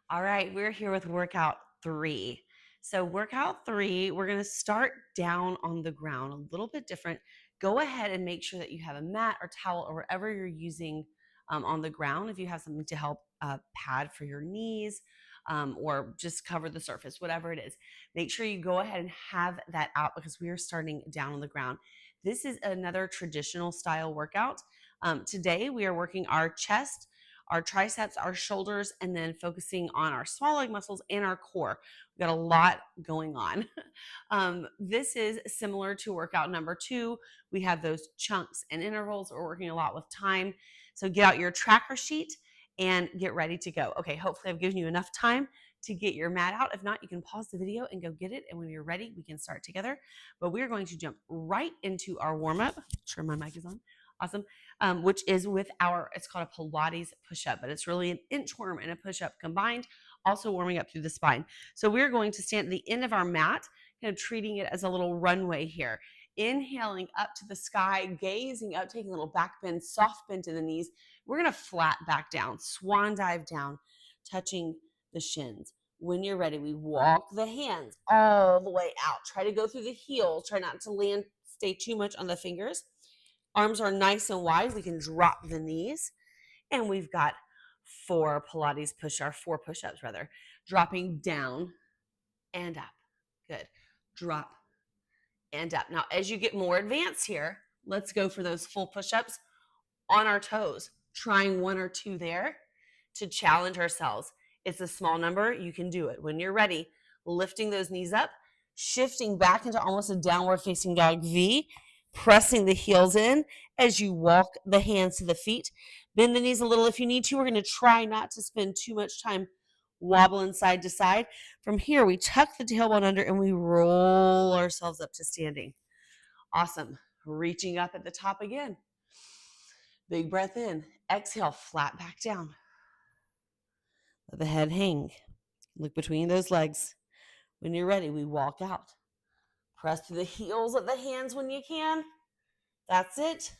All right, we're here with workout 3. So workout 3, we're going to start down on the ground, a little bit different. Go ahead and make sure that you have a mat or towel or whatever you're using on the ground. If you have something to help pad for your knees or just cover the surface, whatever it is, make sure you go ahead and have that out because we are starting down on the ground. This is another traditional style workout. Today we are working our chest, our triceps, our shoulders, and then focusing on our small leg muscles and our core. We've got a lot going on. This is similar to workout number 2. We have those chunks and intervals. We're working a lot with time. So get out your tracker sheet and get ready to go. Okay, hopefully I've given you enough time to get your mat out. If not, you can pause the video and go get it. And when you're ready, we can start together. But we're going to jump right into our warm-up. Sure, my mic is on. Awesome. Which is with it's called a Pilates push-up, but it's really an inchworm and a push-up combined, also warming up through the spine. So we're going to stand at the end of our mat, kind of treating it as a little runway here. Inhaling up to the sky, gazing up, taking a little back bend, soft bend to the knees. We're going to flat back down, swan dive down, touching the shins. When you're ready, we walk the hands all the way out. Try to go through the heels. Try not to stay too much on the fingers. Arms are nice and wide. We can drop the knees. And we've got 4 push-ups rather. Dropping down and up. Good. Drop and up. Now, as you get more advanced here, let's go for those full push-ups on our toes. Trying 1 or 2 there to challenge ourselves. It's a small number. You can do it. When you're ready, lifting those knees up, shifting back into almost a downward facing dog V, pressing the heels in as you walk the hands to the feet. Bend the knees a little if you need to. We're going to try not to spend too much time wobbling side to side. From here, we tuck the tailbone under and we roll ourselves up to standing. Awesome. Reaching up at the top again. Big breath in. Exhale, flat back down. Let the head hang. Look between those legs. When you're ready, we walk out. Press through the heels of the hands when you can. That's it.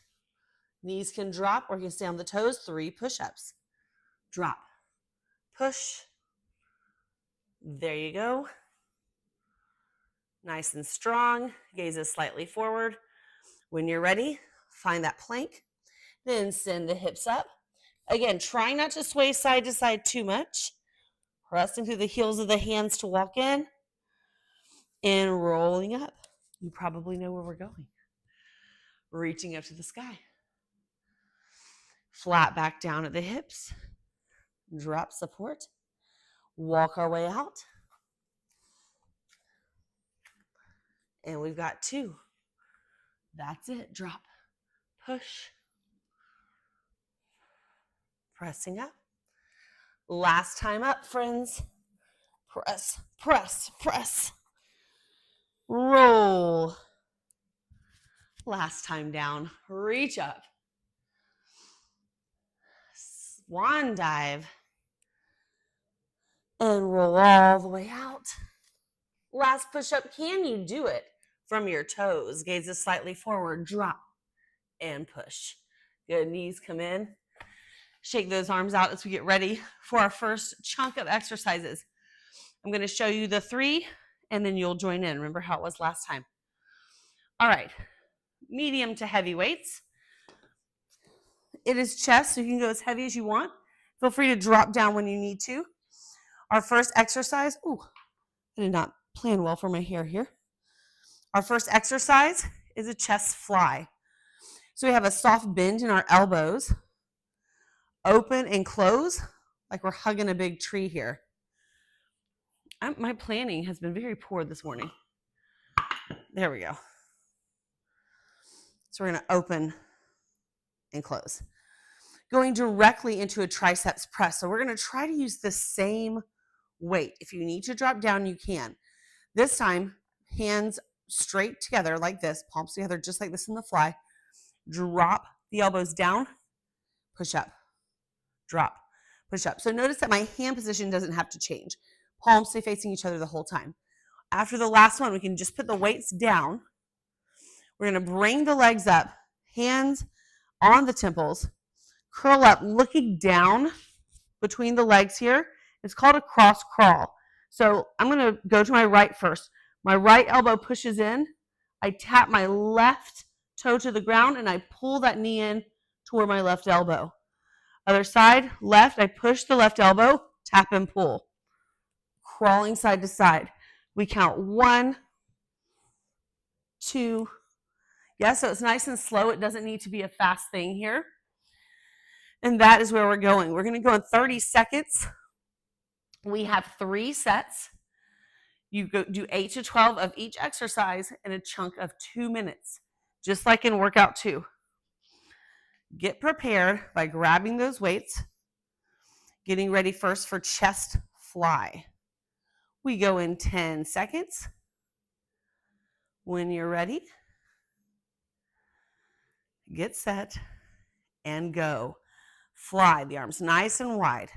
Knees can drop or you can stay on the toes. 3 push-ups. Drop. Push. There you go. Nice and strong. Gazes slightly forward. When you're ready, find that plank. Then send the hips up. Again, try not to sway side to side too much. Pressing through the heels of the hands to walk in. And rolling up. You probably know where we're going. Reaching up to the sky. Flat back down at the hips. Drop support. Walk our way out. And we've got 2. That's it. Drop. Push. Pressing up. Last time up, friends. Press, press, press. Roll. Last time down. Reach up. Swan dive. And roll all the way out. Last push-up. Can you do it from your toes? Gazes slightly forward. Drop and push. Good. Knees come in. Shake those arms out as we get ready for our first chunk of exercises. I'm going to show you the 3, and then you'll join in. Remember how it was last time. All right. Medium to heavy weights. It is chest, so you can go as heavy as you want. Feel free to drop down when you need to. Our first exercise. Ooh, I did not plan well for my hair here. Our first exercise is a chest fly. So we have a soft bend in our elbows. Open and close like we're hugging a big tree here. My planning has been very poor this morning. There we go. So we're going to open and close. Going directly into a triceps press. So we're going to try to use the same weight. If you need to drop down, you can. This time, hands straight together like this, palms together just like this in the fly. Drop the elbows down, push up. Drop, push up. So notice that my hand position doesn't have to change. Palms stay facing each other the whole time. After the last one, we can just put the weights down. We're going to bring the legs up, hands on the temples, curl up, looking down between the legs here, It's called a cross crawl. So I'm going to go to my right first. My right elbow pushes in. I tap my left toe to the ground and I pull that knee in toward my left elbow. Other side, left, I push the left elbow, tap and pull. Crawling side to side. We count 1, 2. Yeah, so it's nice and slow. It doesn't need to be a fast thing here. And that is where we're going. We're going to go in 30 seconds. We have 3 sets. You go do 8 to 12 of each exercise in a chunk of 2 minutes, just like in workout 2. Get prepared by grabbing those weights, getting ready first for chest fly. We go in 10 seconds. When you're ready, get set and go. Fly, the arms nice and wide,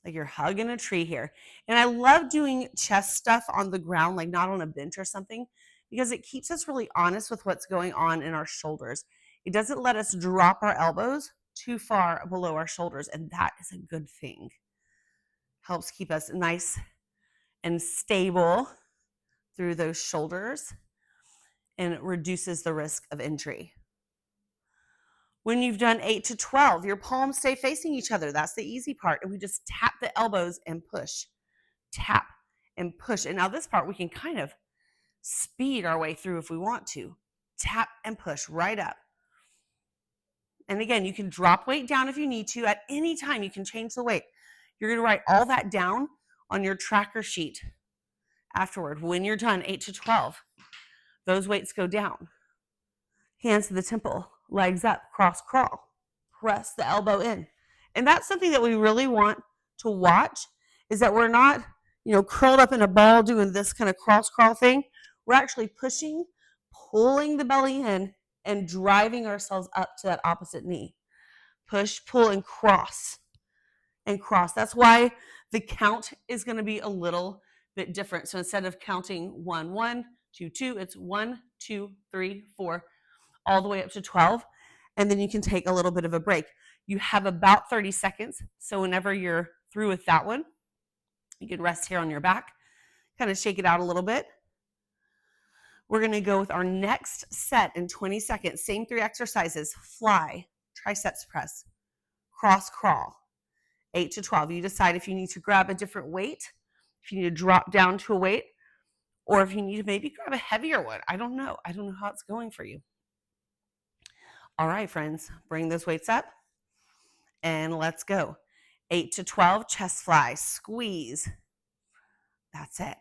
like you're hugging a tree here. And I love doing chest stuff on the ground, like not on a bench or something, because it keeps us really honest with what's going on in our shoulders. It doesn't let us drop our elbows too far below our shoulders, and that is a good thing. Helps keep us nice and stable through those shoulders, and it reduces the risk of injury. When you've done 8 to 12, your palms stay facing each other. That's the easy part. And we just tap the elbows and push. Tap and push. And now this part we can kind of speed our way through if we want to. Tap and push right up. And again, you can drop weight down if you need to. At any time, you can change the weight. You're going to write all that down on your tracker sheet afterward. When you're done 8 to 12, those weights go down. Hands to the temple. Legs up, cross crawl, press the elbow in. And that's something that we really want to watch, is that we're not, curled up in a ball doing this kind of cross crawl thing. We're actually pushing, pulling the belly in, and driving ourselves up to that opposite knee. Push, pull, and cross. And cross. That's why the count is going to be a little bit different. So instead of counting 1, 1, 2, 2, it's 1, 2, 3, 4, all the way up to 12, and then you can take a little bit of a break. You have about 30 seconds, so whenever you're through with that one, you can rest here on your back, kind of shake it out a little bit. We're going to go with our next set in 20 seconds. Same 3 exercises: fly, triceps press, cross crawl, 8 to 12. You decide if you need to grab a different weight, if you need to drop down to a weight, or if you need to maybe grab a heavier one. I don't know how it's going for you. All right, friends, bring those weights up and let's go. 8 to 12, chest fly, squeeze. That's it.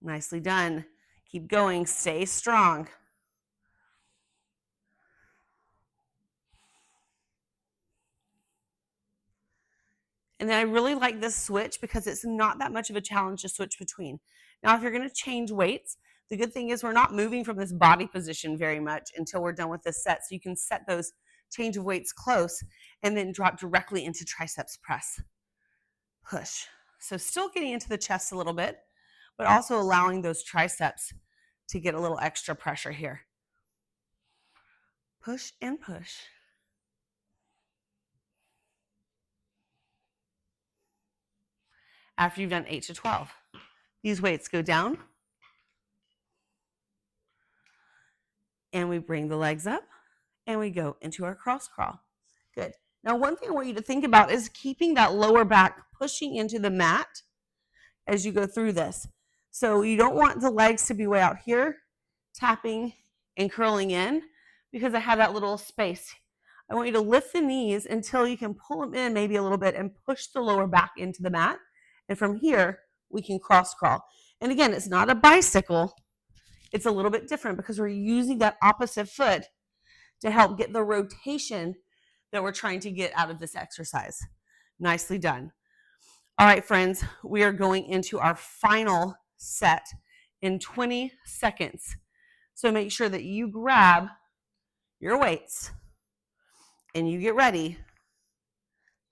Nicely done. Keep going, stay strong. And then I really like this switch because it's not that much of a challenge to switch between. Now, if you're going to change weights, the good thing is we're not moving from this body position very much until we're done with this set. So you can set those change of weights close and then drop directly into triceps press. Push. So still getting into the chest a little bit, but also allowing those triceps to get a little extra pressure here. Push and push. After you've done 8 to 12, these weights go down. And we bring the legs up and we go into our cross crawl. Good. Now, one thing I want you to think about is keeping that lower back pushing into the mat as you go through this. So you don't want the legs to be way out here, tapping and curling in, because I have that little space. I want you to lift the knees until you can pull them in maybe a little bit and push the lower back into the mat. And from here, we can cross crawl. And again, it's not a bicycle. It's a little bit different because we're using that opposite foot to help get the rotation that we're trying to get out of this exercise. Nicely done. All right, friends, we are going into our final set in 20 seconds. So make sure that you grab your weights and you get ready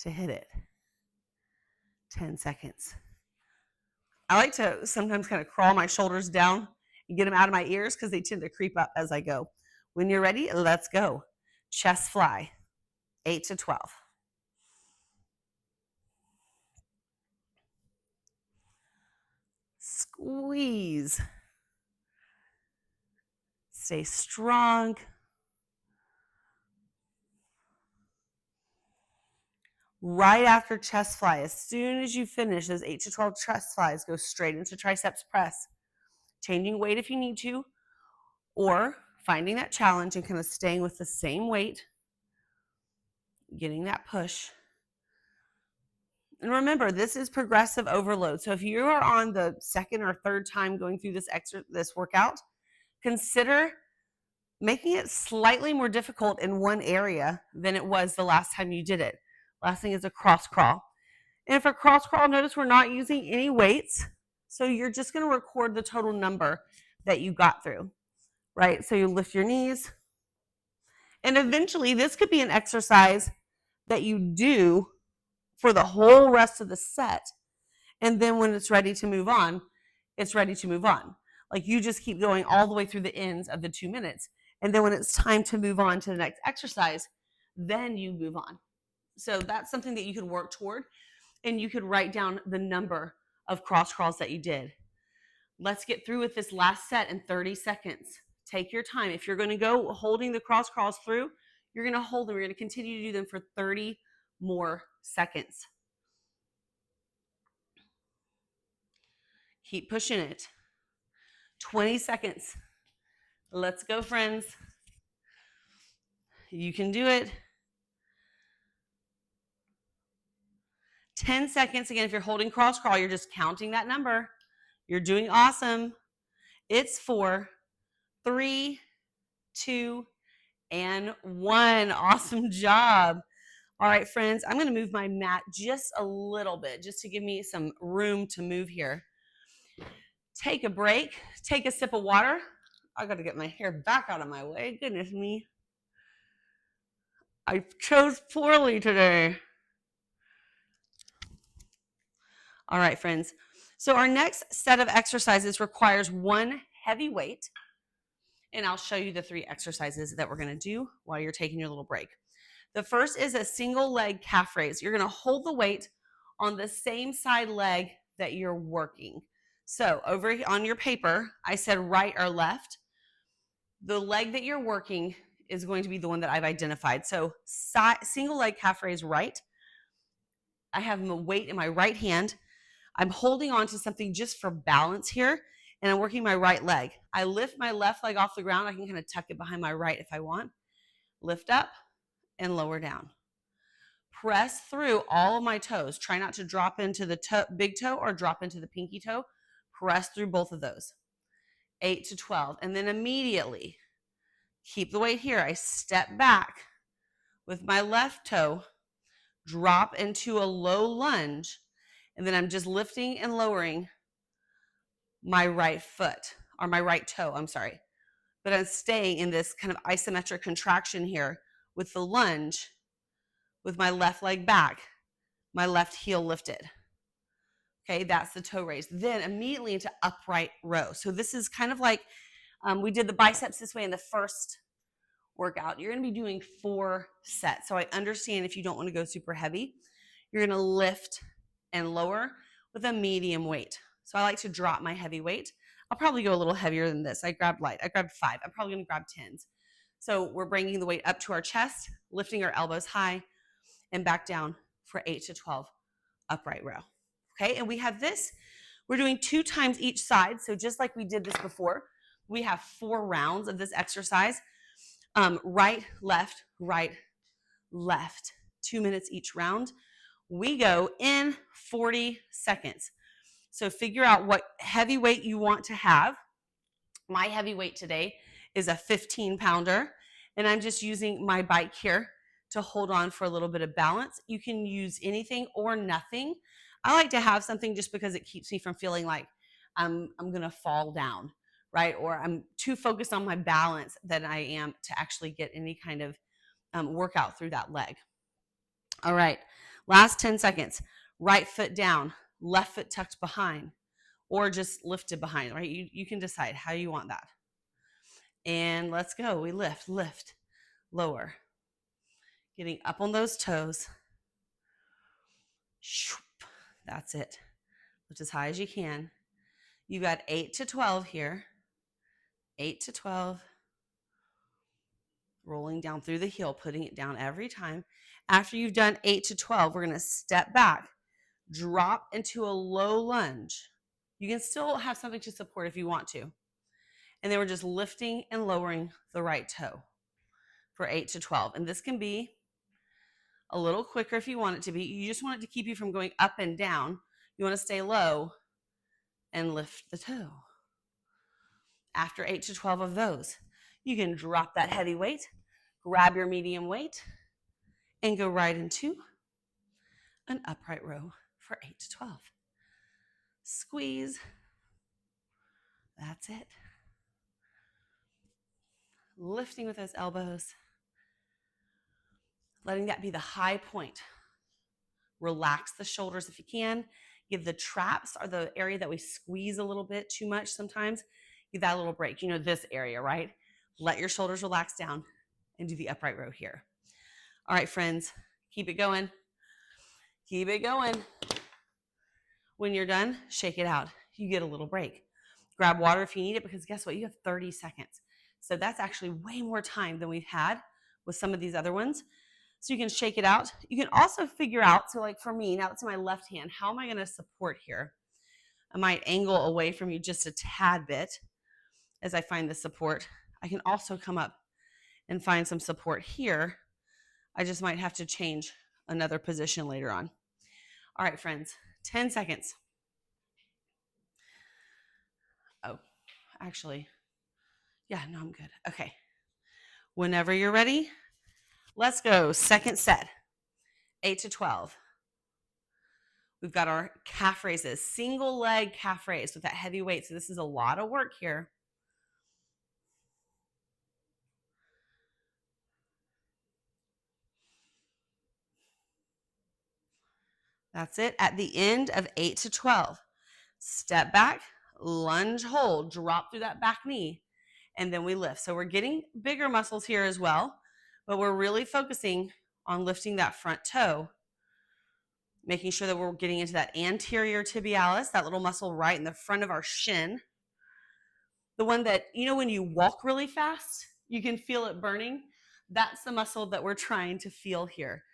to hit it. 10 seconds. I like to sometimes kind of crawl my shoulders down and get them out of my ears because they tend to creep up as I go. When you're ready, let's go. Chest fly, 8 to 12. squeeze. Stay strong. Right after chest fly, as soon as you finish those 8 to 12 chest flies, go straight into triceps press. Changing weight if you need to, or finding that challenge and kind of staying with the same weight, getting that push. And remember, this is progressive overload. So if you are on the second or third time going through this workout, consider making it slightly more difficult in one area than it was the last time you did it. Last thing is a cross crawl. And for cross crawl, notice we're not using any weights. So you're just going to record the total number that you got through, right? So you lift your knees. And eventually, this could be an exercise that you do for the whole rest of the set. And then when it's ready to move on, it's ready to move on. Like you just keep going all the way through the ends of the 2 minutes. And then when it's time to move on to the next exercise, then you move on. So that's something that you could work toward. And you could write down the number of cross crawls that you did. Let's get through with this last set in 30 seconds. Take your time. If you're going to go holding the cross crawls through, you're going to hold them. You're going to continue to do them for 30 more seconds. Keep pushing it. 20 seconds. Let's go, friends. You can do it. 10 seconds. Again, if you're holding cross crawl, you're just counting that number. You're doing awesome. It's 4, 3, 2, and 1. Awesome job. All right, friends, I'm going to move my mat just a little bit, just to give me some room to move here. Take a break. Take a sip of water. I got to get my hair back out of my way. Goodness me. I chose poorly today. All right, friends. So our next set of exercises requires one heavy weight. And I'll show you the 3 exercises that we're going to do while you're taking your little break. The first is a single leg calf raise. You're going to hold the weight on the same side leg that you're working. So over on your paper, I said right or left. The leg that you're working is going to be the one that I've identified. So single leg calf raise right. I have my weight in my right hand. I'm holding on to something just for balance here, and I'm working my right leg. I lift my left leg off the ground. I can kind of tuck it behind my right if I want. Lift up and lower down. Press through all of my toes. Try not to drop into the big toe or drop into the pinky toe. Press through both of those. 8 to 12. And then immediately, keep the weight here. I step back with my left toe, drop into a low lunge, and then I'm just lifting and lowering my right foot, or my right toe, I'm sorry. But I'm staying in this kind of isometric contraction here with the lunge, with my left leg back, my left heel lifted. Okay, that's the toe raise. Then immediately into upright row. So this is kind of like we did the biceps this way in the first workout. You're going to be doing 4 sets. So I understand if you don't want to go super heavy, you're going to lift and lower with a medium weight. So I like to drop my heavy weight. I'll probably go a little heavier than this. I grabbed light. I grabbed 5. I'm probably going to grab 10s. So we're bringing the weight up to our chest, lifting our elbows high, and back down for 8 to 12 upright row. Okay, and we have this. We're doing 2 times each side. So just like we did this before, we have 4 rounds of this exercise. Right, left, 2 minutes each round. We go in 40 seconds. So figure out what heavy weight you want to have. My heavy weight today is a 15-pounder, and I'm just using my bike here to hold on for a little bit of balance. You can use anything or nothing. I like to have something just because it keeps me from feeling like I'm going to fall down, right? Or I'm too focused on my balance than I am to actually get any kind of workout through that leg. All right, last 10 seconds. Right foot down, left foot tucked behind, or just lifted behind, right? You can decide how you want that. And let's go. We lift, lower. Getting up on those toes. That's it. Lift as high as you can. You got 8 to 12 here. 8 to 12. Rolling down through the heel, putting it down every time. After you've done 8 to 12, we're going to step back, drop into a low lunge. You can still have something to support if you want to. And then we're just lifting and lowering the right toe for 8 to 12. And this can be a little quicker if you want it to be. You just want it to keep you from going up and down. You want to stay low and lift the toe. After 8 to 12 of those, you can drop that heavy weight, grab your medium weight, and go right into an upright row for 8 to 12. Squeeze. That's it. Lifting with those elbows. Letting that be the high point. Relax the shoulders if you can. Give the traps, or the area that we squeeze a little bit too much sometimes, give that a little break. You know, this area, right? Let your shoulders relax down and do the upright row here. All right, friends, keep it going. Keep it going. When you're done, shake it out. You get a little break. Grab water if you need it, because guess what? You have 30 seconds. So that's actually way more time than we've had with some of these other ones. So you can shake it out. You can also figure out, so like for me, now it's in my left hand, how am I going to support here? I might angle away from you just a tad bit as I find the support. I can also come up and find some support here. I just might have to change another position later on. All right, friends, 10 seconds. Oh, actually, yeah, no, I'm good. Okay. Whenever you're ready, let's go. Second set, 8 to 12. We've got our calf raises, single leg calf raise with that heavy weight. So this is a lot of work here. That's it. At the end of 8 to 12, step back, lunge, hold, drop through that back knee, and then we lift. So we're getting bigger muscles here as well, but we're really focusing on lifting that front toe, making sure that we're getting into that anterior tibialis, that little muscle right in the front of our shin. The one that, you know, when you walk really fast, you can feel it burning. That's the muscle that we're trying to feel here.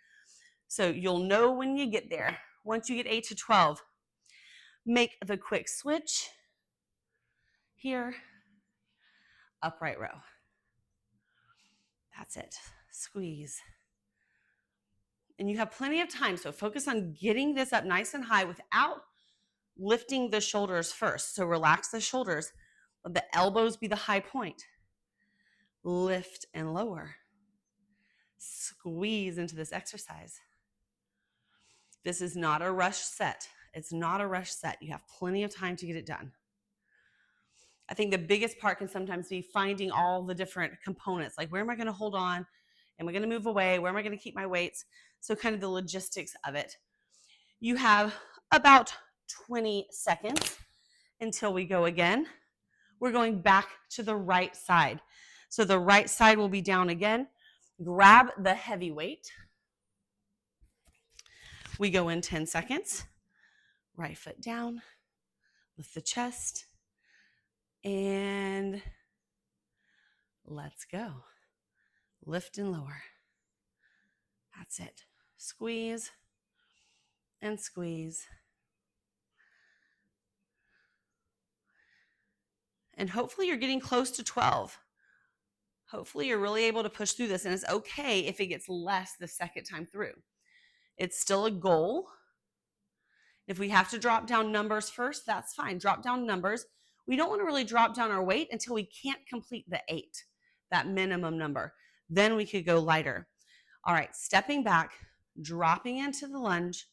So you'll know when you get there. Once you get 8 to 12, make the quick switch here, upright row. That's it. Squeeze. And you have plenty of time, so focus on getting this up nice and high without lifting the shoulders first. So relax the shoulders. Let the elbows be the high point. Lift and lower. Squeeze into this exercise. This is not a rush set. It's not a rush set. You have plenty of time to get it done. I think the biggest part can sometimes be finding all the different components, like where am I going to hold on? Am I going to move away? Where am I going to keep my weights? So kind of the logistics of it. You have about 20 seconds until we go again. We're going back to the right side. So the right side will be down again. Grab the heavy weight. We go in 10 seconds. Right foot down, lift the chest, and let's go. Lift and lower. That's it. Squeeze and squeeze. And hopefully you're getting close to 12. Hopefully you're really able to push through this, and it's okay if it gets less the second time through. It's still a goal. If we have to drop down numbers first, that's fine. Drop down numbers. We don't want to really drop down our weight until we can't complete the 8, that minimum number. Then we could go lighter. All right, stepping back, dropping into the lunge,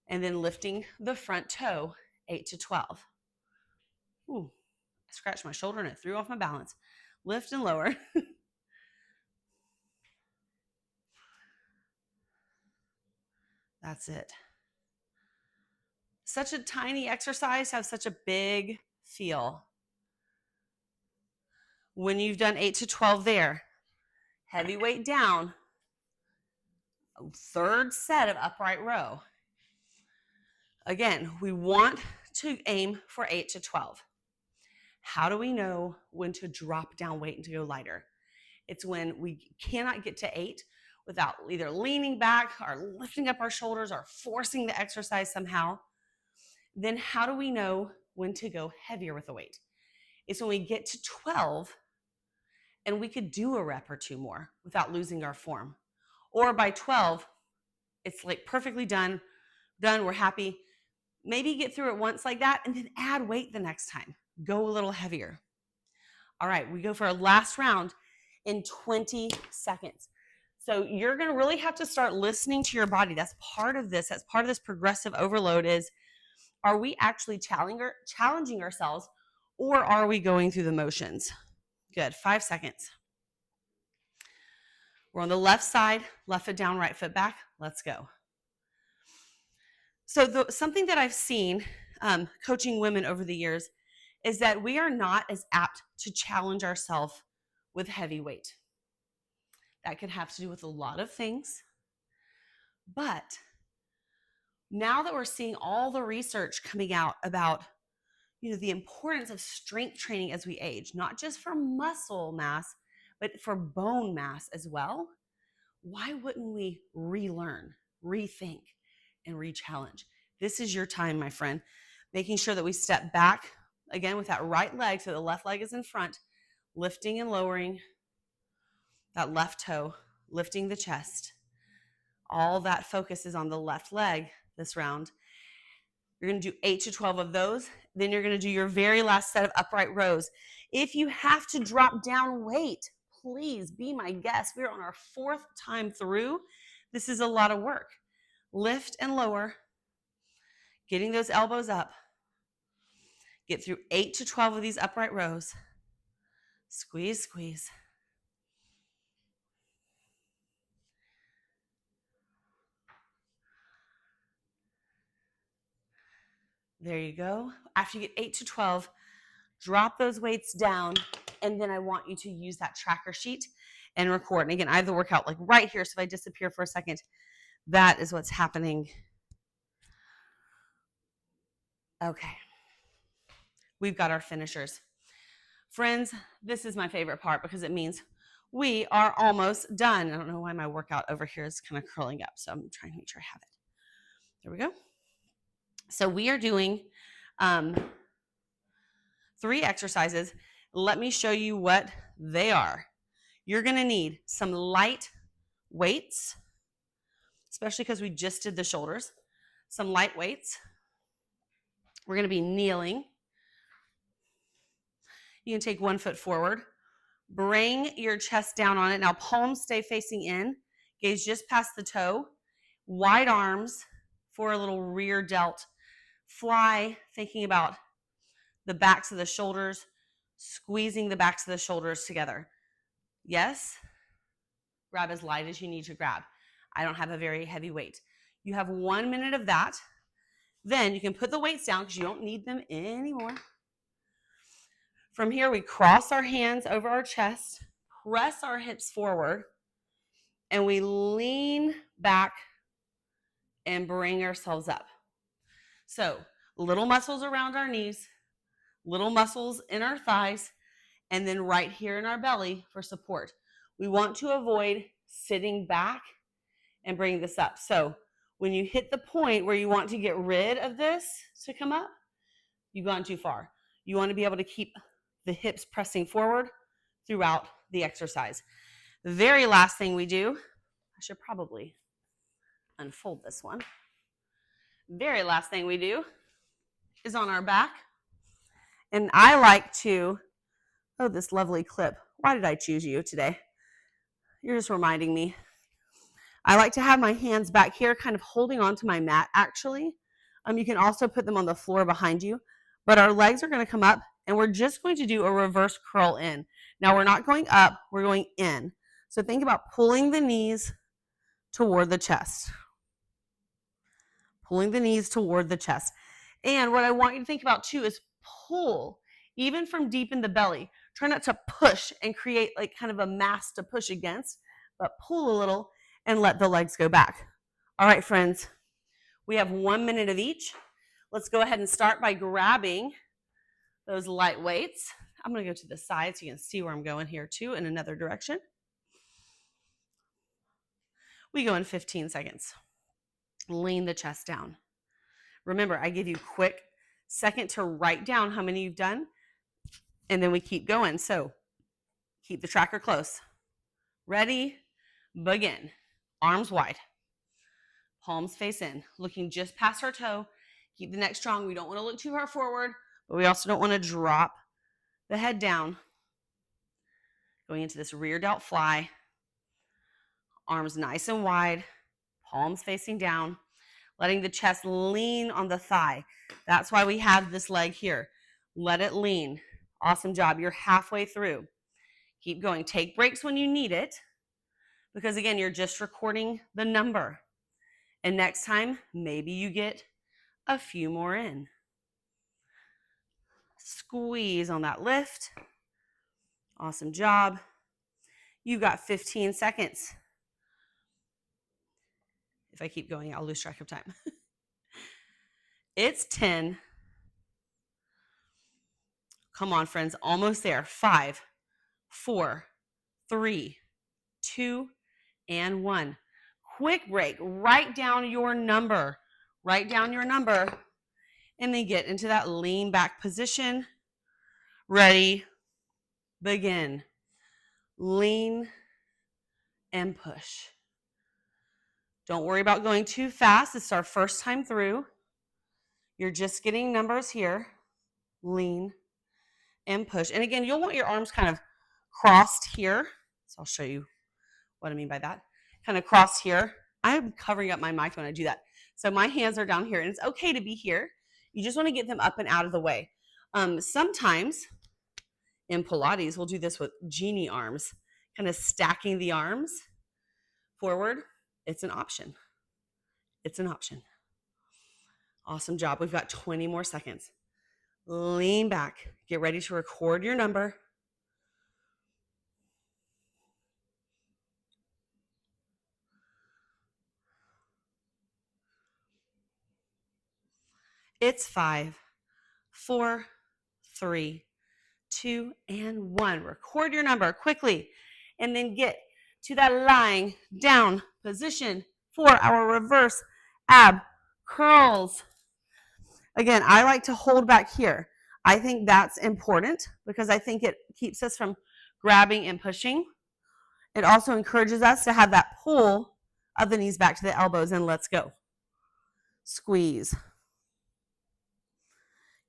and then lifting the front toe, 8 to 12. Ooh, I scratched my shoulder and it threw off my balance. Lift and lower. That's it. Such a tiny exercise has such a big feel. When you've done 8 to 12 there, heavy weight down, third set of upright row. Again, we want to aim for 8 to 12. How do we know when to drop down weight and to go lighter? It's when we cannot get to 8 without either leaning back or lifting up our shoulders or forcing the exercise somehow. Then how do we know when to go heavier with the weight? It's when we get to 12 and we could do a rep or two more without losing our form. Or by 12, it's like perfectly done, we're happy. Maybe get through it once like that and then add weight the next time. Go a little heavier. All right, we go for our last round in 20 seconds. So you're going to really have to start listening to your body. That's part of this. That's part of this progressive overload is, are we actually challenging ourselves, or are we going through the motions? Good. 5 seconds. We're on the left side, left foot down, right foot back. Let's go. So something that I've seen coaching women over the years is that we are not as apt to challenge ourselves with heavy weight. That could have to do with a lot of things. But now that we're seeing all the research coming out about, the importance of strength training as we age, not just for muscle mass, but for bone mass as well, why wouldn't we relearn, rethink, and re-challenge? This is your time, my friend. Making sure that we step back, again, with that right leg, so the left leg is in front, lifting and lowering that left toe, lifting the chest. All that focus is on the left leg this round. You're going to do 8 to 12 of those. Then you're going to do your very last set of upright rows. If you have to drop down weight, please be my guest. We're on our 4th time through. This is a lot of work. Lift and lower, getting those elbows up. Get through 8 to 12 of these upright rows. Squeeze, squeeze. There you go. After you get 8 to 12, drop those weights down, and then I want you to use that tracker sheet and record. And again, I have the workout like right here, so if I disappear for a second, that is what's happening. Okay. We've got our finishers. Friends, this is my favorite part because it means we are almost done. I don't know why my workout over here is kind of curling up, so I'm trying to make sure I have it. There we go. So we are doing 3 exercises. Let me show you what they are. You're going to need some light weights, especially because we just did the shoulders. Some light weights. We're going to be kneeling. You can take 1 foot forward. Bring your chest down on it. Now palms stay facing in. Gaze just past the toe. Wide arms for a little rear delt. Fly, thinking about the backs of the shoulders, squeezing the backs of the shoulders together. Yes? Grab as light as you need to grab. I don't have a very heavy weight. You have 1 minute of that. Then you can put the weights down because you don't need them anymore. From here, we cross our hands over our chest, press our hips forward, and we lean back and bring ourselves up. So little muscles around our knees, little muscles in our thighs, and then right here in our belly for support. We want to avoid sitting back and bring this up. So when you hit the point where you want to get rid of this to come up, you've gone too far. You want to be able to keep the hips pressing forward throughout the exercise. The very last thing we do, I should probably unfold this one. Very last thing we do is on our back. And I like to, this lovely clip. Why did I choose you today? You're just reminding me. I like to have my hands back here kind of holding onto my mat actually. You can also put them on the floor behind you, but our legs are going to come up and we're just going to do a reverse curl in. Now we're not going up, we're going in. So think about pulling the knees toward the chest. Pulling the knees toward the chest. And what I want you to think about too is pull, even from deep in the belly. Try not to push and create like kind of a mass to push against, but pull a little and let the legs go back. All right, friends, we have 1 minute of each. Let's go ahead and start by grabbing those light weights. I'm going to go to the side so you can see where I'm going here too in another direction. We go in 15 seconds. Lean the chest down. Remember, I give you a quick second to write down how many you've done, and then we keep going. So keep the tracker close. Ready, begin. Arms wide. Palms face in, looking just past our toe. Keep the neck strong. We don't want to look too far forward, but we also don't want to drop the head down. Going into this rear delt fly. Arms nice and wide. Palms facing down. Letting the chest lean on the thigh. That's why we have this leg here. Let it lean. Awesome job. You're halfway through. Keep going. Take breaks when you need it, because again, you're just recording the number. And next time, maybe you get a few more in. Squeeze on that lift. Awesome job. You got 15 seconds. If I keep going, I'll lose track of time. It's 10. Come on, friends, almost there. 5, 4, 3, 2, and 1. Quick break. Write down your number. Write down your number, and then get into that lean back position. Ready, begin. Lean and push. Don't worry about going too fast. This is our first time through. You're just getting numbers here. Lean and push. And again, you'll want your arms kind of crossed here. So I'll show you what I mean by that. Kind of crossed here. I'm covering up my mic when I do that. So my hands are down here, and it's okay to be here. You just want to get them up and out of the way. Sometimes in Pilates, we'll do this with genie arms, kind of stacking the arms forward. It's an option. It's an option. Awesome job. We've got 20 more seconds. Lean back. Get ready to record your number. It's 5, 4, 3, 2, and 1. Record your number quickly, and then get to that lying down position for our reverse ab curls. Again, I like to hold back here. I think that's important because I think it keeps us from grabbing and pushing. It also encourages us to have that pull of the knees back to the elbows, and let's go. Squeeze.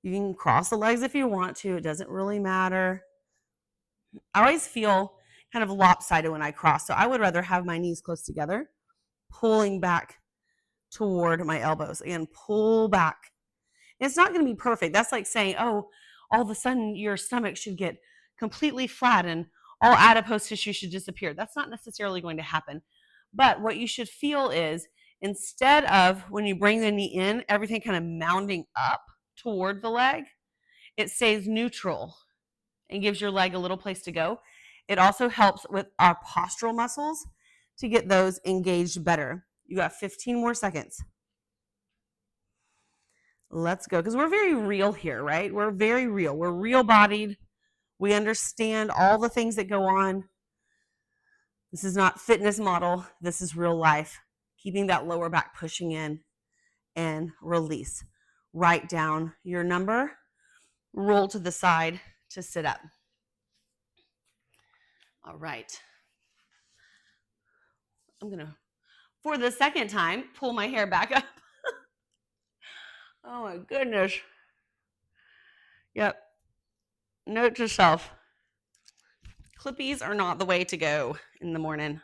You can cross the legs if you want to. It doesn't really matter. I always feel kind of lopsided when I cross, so I would rather have my knees close together, pulling back toward my elbows. Again, pull back. It's not going to be perfect. That's like saying, oh, all of a sudden your stomach should get completely flat and all adipose tissue should disappear. That's not necessarily going to happen. But what you should feel is, instead of when you bring the knee in, everything kind of mounding up toward the leg, it stays neutral and gives your leg a little place to go. It also helps with our postural muscles to get those engaged better. You got 15 more seconds. Let's go, because we're very real here, right? We're very real. We're real-bodied. We understand all the things that go on. This is not fitness model. This is real life. Keeping that lower back pushing in and release. Write down your number. Roll to the side to sit up. All right. I'm going to, for the second time, pull my hair back up. Oh my goodness. Yep. Note to self. Clippies are not the way to go in the morning.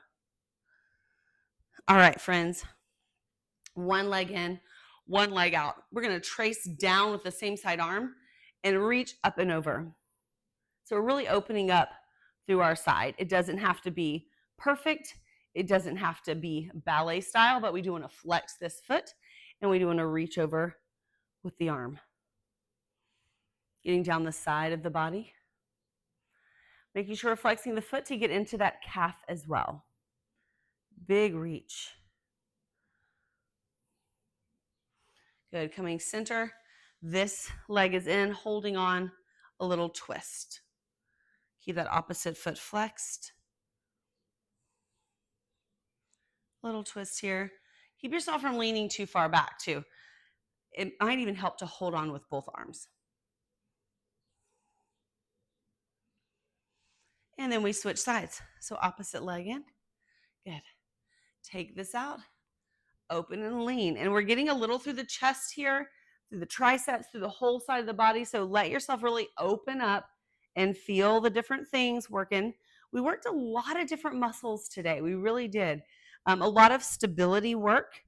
All right, friends. One leg in, one leg out. We're going to trace down with the same side arm and reach up and over. So we're really opening up through our side. It doesn't have to be perfect. It doesn't have to be ballet style, but we do want to flex this foot and we do want to reach over with the arm. Getting down the side of the body. Making sure we're flexing the foot to get into that calf as well. Big reach. Good, coming center. This leg is in, holding on a little twist. Keep that opposite foot flexed. Little twist here. Keep yourself from leaning too far back too. It might even help to hold on with both arms. And then we switch sides. So opposite leg in. Good. Take this out. Open and lean. And we're getting a little through the chest here, through the triceps, through the whole side of the body. So let yourself really open up and feel the different things working. We worked a lot of different muscles today. We really did. A lot of stability work,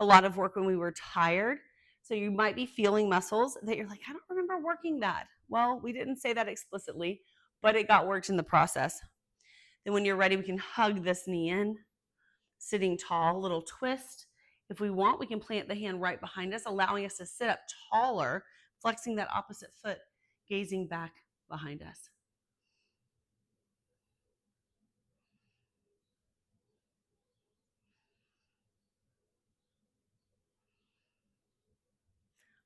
a lot of work when we were tired. So you might be feeling muscles that you're like, I don't remember working that. Well, we didn't say that explicitly, but it got worked in the process. Then when you're ready, we can hug this knee in, sitting tall, little twist. If we want, we can plant the hand right behind us, allowing us to sit up taller, flexing that opposite foot, gazing back behind us.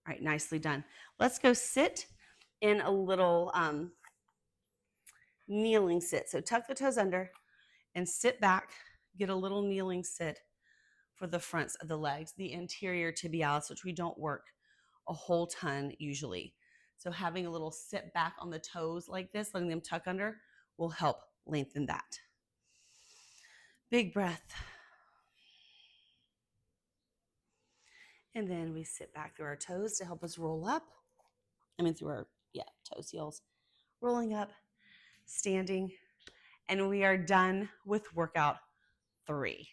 All right, nicely done. Let's go sit in a little kneeling sit. So tuck the toes under and sit back, get a little kneeling sit for the fronts of the legs, the anterior tibialis, which we don't work a whole ton usually. So having a little sit back on the toes like this, letting them tuck under, will help lengthen that. Big breath. And then we sit back through our toes to help us roll up. Through our, toes, heels. Rolling up, standing. And we are done with workout 3.